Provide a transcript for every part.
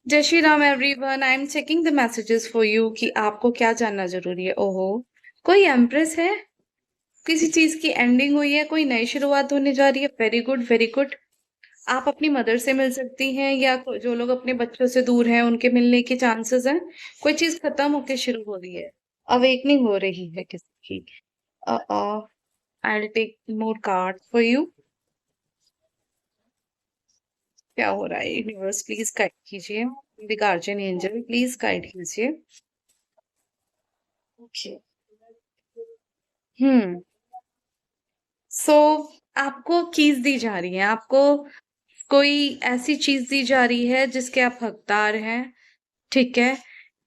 जय Shri Ram everyone. I am checking the messages for you कि आपको क्या जानना जरूरी है। ओहो, कोई एम्प्रेस है? किसी चीज की एंडिंग हुई है, कोई नई शुरुआत होने जा रही है। Very good, very good. आप अपनी मदर से मिल सकती हैं या जो लोग अपने बच्चों से दूर हैं उनके मिलने के चांसेस हैं। कोई चीज खत्म होके शुरू हो रही है, अवेकनिंग हो रही है किसी की। I will take more card for you. क्या हो रहा है? यूनिवर्स प्लीज गाइड कीजिए। The guardian angel please guide कीजिए। ओके। हम्म। सो आपको कीज दी जा रही है, आपको कोई ऐसी चीज दी जा रही है जिसके आप हकदार हैं। ठीक है।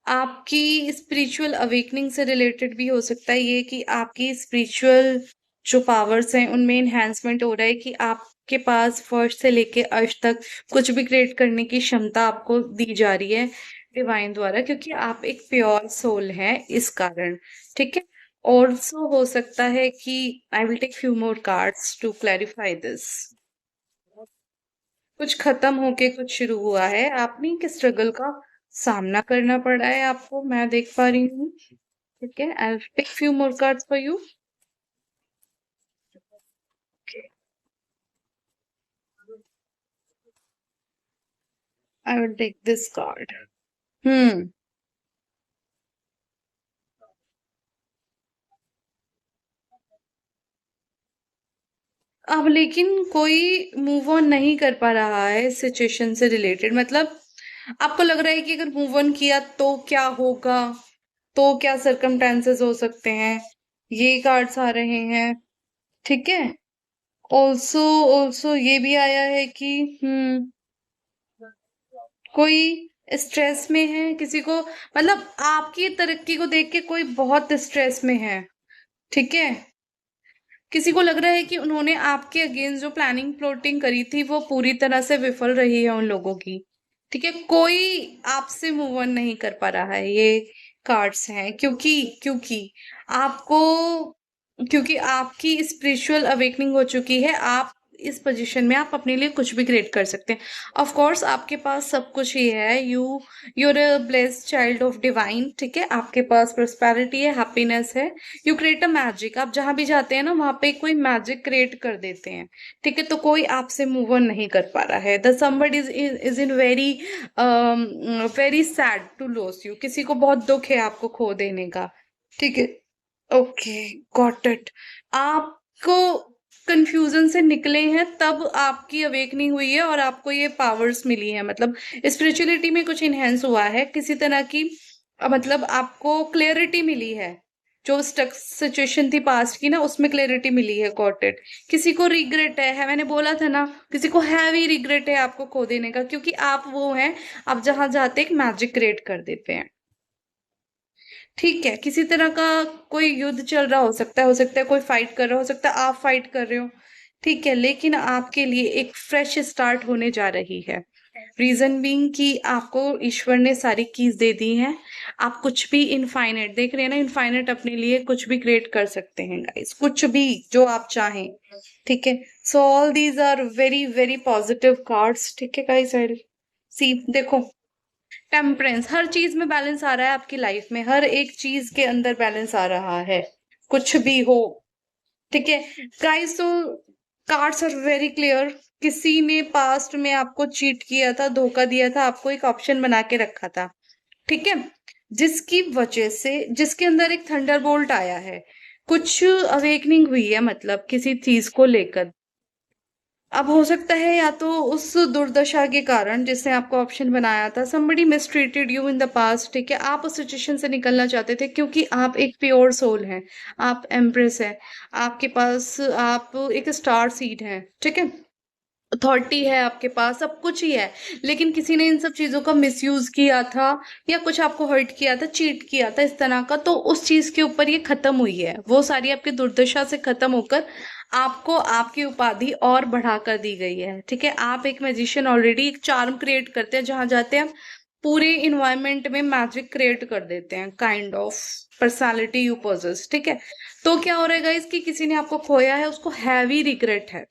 आपकी स्पिरिचुअल अवेकनिंग से रिलेटेड भी हो सकता है ये कि आपकी स्पिरिचुअल जो पावर्स हैं उनमें इन्हेंसमेंट हो रहा है कि आपके पास फर्स्ट से लेके अर्श तक कुछ भी क्रिएट करने की क्षमता आपको दी जा रही है डिवाइन द्वारा, क्योंकि आप एक प्योर सोल हैं इस कारण। ठीक है। ऑल्सो हो सकता है कि I will take few more cards to clarify this. कुछ खत्म होके कुछ शुरू हुआ है, आपने एक स्ट्रगल का सामना करना पड़ा है आपको, मैं देख पा रही हूँ। ठीक है, I will take few more cards for you. I will take this card. हम्म। अब लेकिन कोई मूव ऑन नहीं कर पा रहा है इस सिचुएशन से रिलेटेड, मतलब आपको लग रहा है कि अगर मूव ऑन किया तो क्या होगा, तो क्या सरकमटेंसेस हो सकते हैं। ये कार्ड्स आ रहे हैं। ठीक है। ऑल्सो ऑल्सो ये भी आया है कि कोई स्ट्रेस में है किसी को, मतलब आपकी तरक्की को देख के कोई बहुत स्ट्रेस में है। ठीक है। किसी को लग रहा है कि उन्होंने आपके अगेंस्ट जो प्लानिंग प्लॉटिंग करी थी वो पूरी तरह से विफल रही है उन लोगों की। ठीक है। कोई आपसे मूव ऑन नहीं कर पा रहा है, ये कार्ड्स हैं, क्योंकि क्योंकि आपको क्योंकि आपकी स्पिरिचुअल अवेकनिंग हो चुकी है। आप इस पोजीशन में आप अपने लिए कुछ भी क्रिएट कर सकते हैं। ऑफ कोर्स आपके पास सब कुछ ही है। You're a blessed child of divine. ठीक है। आपके पास प्रोस्पेरिटी है, हैप्पीनेस है। You create a magic. आप जहां भी जाते हैं ना वहां पे कोई मैजिक क्रिएट कर देते हैं। ठीक है। तो कोई आपसे मूव ऑन नहीं कर पा रहा है। The somebody is in very very sad to loss you. किसी को बहुत दुख है आपको खो देने का। ठीक है। Okay, got it. आपको कंफ्यूजन से निकले हैं तब आपकी अवेकनिंग हुई है और आपको ये पावर्स मिली है, मतलब स्पिरिचुअलिटी में कुछ इनहेंस हुआ है किसी तरह की। मतलब आपको क्लियरिटी मिली है। जो स्टक सिचुएशन थी पास्ट की ना, उसमें क्लियरिटी मिली है। Got it. किसी को रिग्रेट है, मैंने बोला था ना, किसी को हैवी रिग्रेट है आपको खो देने का, क्योंकि आप वो हैं, आप जहां जाते एक मैजिक क्रिएट कर देते हैं। ठीक है। किसी तरह का कोई युद्ध चल रहा हो सकता है कोई फाइट कर रहा हो सकता है आप फाइट कर रहे हो। ठीक है। लेकिन आपके लिए एक फ्रेश स्टार्ट होने जा रही है। रीजन बीइंग कि आपको ईश्वर ने सारी कीज दे दी हैं। आप कुछ भी इनफाइनाइट देख रहे हैं ना, इनफाइनाइट अपने लिए कुछ भी क्रिएट कर सकते हैं गाइस, कुछ भी जो आप चाहें। ठीक है। So all these are very very positive cards. ठीक है गाइस, आई सी, देखो, टेम्परेंस, हर चीज में बैलेंस आ रहा है आपकी लाइफ में, हर एक चीज के अंदर बैलेंस आ रहा है, कुछ भी हो। ठीक है गाइस। तो कार्ड्स आर वेरी क्लियर। किसी ने पास्ट में आपको चीट किया था, धोखा दिया था, आपको एक ऑप्शन बना के रखा था। ठीक है। जिसकी वजह से, जिसके अंदर एक थंडरबोल्ट आया है, कुछ अवेकनिंग हुई है, मतलब किसी चीज को लेकर। अब हो सकता है या तो उस दुर्दशा के कारण जिसने आपको ऑप्शन बनाया था, somebody mistreated you in the past। ठीक है। आप उस सिचुएशन से निकलना चाहते थे क्योंकि आप एक प्योर सोल हैं। आप एम्प्रेस है। आपके पास आप एक स्टार सीड हैं। ठीक है। अथॉरिटी है आपके पास, सब कुछ ही है। लेकिन किसी ने इन सब चीजों का मिसयूज किया था या कुछ आपको हर्ट किया था, चीट किया था इस तरह का, तो उस चीज के ऊपर ये खत्म हुई है। वो सारी आपकी दुर्दशा से खत्म होकर आपको आपकी उपाधि और बढ़ा कर दी गई है। ठीक है। आप एक मैजिशियन ऑलरेडी, एक चार्म क्रिएट करते हैं, जहां जाते हैं पूरे इन्वायरमेंट में मैजिक क्रिएट कर देते हैं, kind of personality you possess. ठीक है। तो क्या हो रहा है गाइस कि किसी ने आपको खोया है, उसको हैवी रिग्रेट है।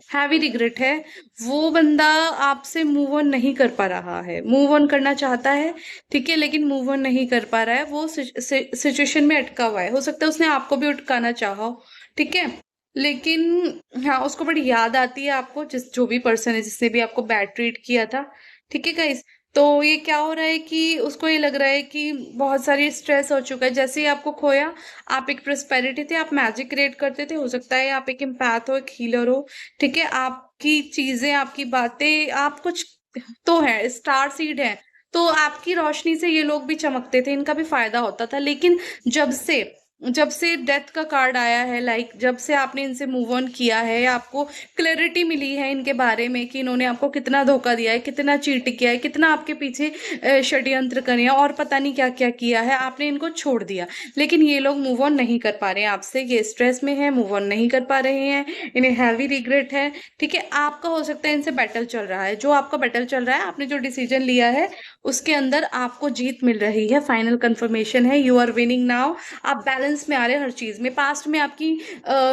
हैवी रिग्रेट है। वो बंदा आपसे मूव ऑन नहीं कर पा रहा है, मूव ऑन करना चाहता है, ठीक है, लेकिन मूव ऑन नहीं कर पा रहा है, वो सिचुएशन में अटका हुआ है। हो सकता है उसने आपको भी अटकाना चाहा हो, ठीक है, लेकिन हाँ उसको बड़ी याद आती है आपको, जिस जो भी पर्सन है जिसने भी आपको बैड ट्रीट किया था, ठीक है गाइस। तो ये क्या हो रहा है कि उसको ये लग रहा है कि बहुत सारी स्ट्रेस हो चुका है, जैसे ही आपको खोया। आप एक प्रोस्पेरिटी थे, आप मैजिक क्रिएट करते थे, हो सकता है आप एक एम्पैथ हो, एक हीलर हो, ठीक है, आपकी चीजें, आपकी बातें, आप कुछ तो है, स्टार सीड है, तो आपकी रोशनी से ये लोग भी चमकते थे, इनका भी फायदा होता था। लेकिन जब से जब से डेथ का कार्ड आया है, लाइक जब से आपने इनसे मूव ऑन किया है, आपको क्लैरिटी मिली है इनके बारे में कि इन्होंने आपको कितना धोखा दिया है, कितना चीट किया है, कितना आपके पीछे षड्यंत्र करे हैं और पता नहीं क्या क्या किया है, आपने इनको छोड़ दिया। लेकिन ये लोग मूव ऑन नहीं कर पा रहे हैं आपसे, ये स्ट्रेस में है, मूव ऑन नहीं कर पा रहे हैं, इन्हें हैवी रिग्रेट है, ठीक है। आपका हो सकता है इनसे बैटल चल रहा है, जो आपका बैटल चल रहा है, आपने जो डिसीजन लिया है उसके अंदर आपको जीत मिल रही है, फाइनल कंफर्मेशन है, यू आर विनिंग नाउ। आप बैलेंस में आ रहे हैं हर चीज में। पास्ट में आपकी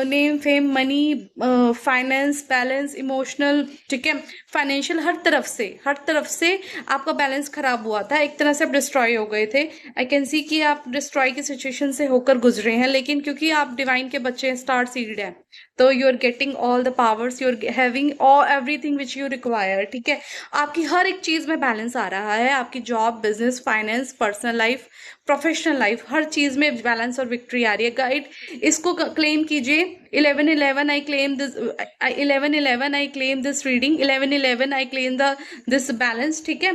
name fame money finance balance emotional, ठीक है, फाइनेंशियल, हर तरफ से आपका बैलेंस खराब हुआ था, एक तरह से आप डिस्ट्रॉय हो गए थे। आई कैन सी कि आप डिस्ट्रॉय की सिचुएशन से होकर गुजरे हैं, लेकिन क्योंकि आप डिवाइन के बच्चे हैं, स्टार सीड है, तो you are getting all the powers, you are having all everything which you require, ठीक है। आपकी हर एक चीज में बैलेंस आ रहा है, आपकी job, business, finance, personal life, professional life, हर चीज में बैलेंस और विक्ट्री आ रही है। गाइड, इसको क्लेम कीजिए। 11/11 I claim this, 11/11 I claim this reading, 11/11 I claim the this balance, ठीक है।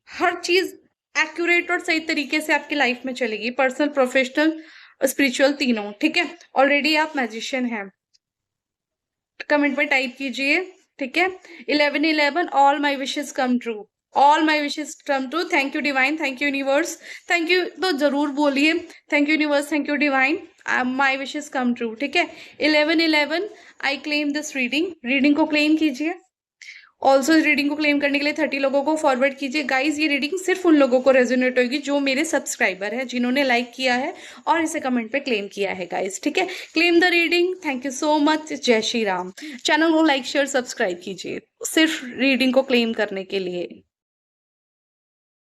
हर चीज एक्यूरेट और सही तरीके से आपकी लाइफ में चलेगी, पर्सनल, प्रोफेशनल, स्पिरिचुअल, तीनों, ठीक है। ऑलरेडी आप मैजिशियन हैं, कमेंट में टाइप कीजिए, ठीक है। 11/11 all my wishes come true, all my wishes come true, thank you divine, thank you universe, thank you तो जरूर बोलिए, thank you universe, thank you divine, my wishes come true, ठीक है। 11/11 I claim this reading, reading को claim कीजिए। Also इस reading को claim करने के लिए 30 लोगों को फॉरवर्ड कीजिए। गाइज, ये रीडिंग सिर्फ उन लोगों को रेजोनेट होगी जो मेरे सब्सक्राइबर है, जिन्होंने लाइक किया है और इसे कमेंट पे क्लेम किया है गाइज, ठीक है। Claim the reading, thank you so much, जय श्री राम। चैनल को लाइक शेयर सब्सक्राइब कीजिए सिर्फ रीडिंग को क्लेम करने के लिए।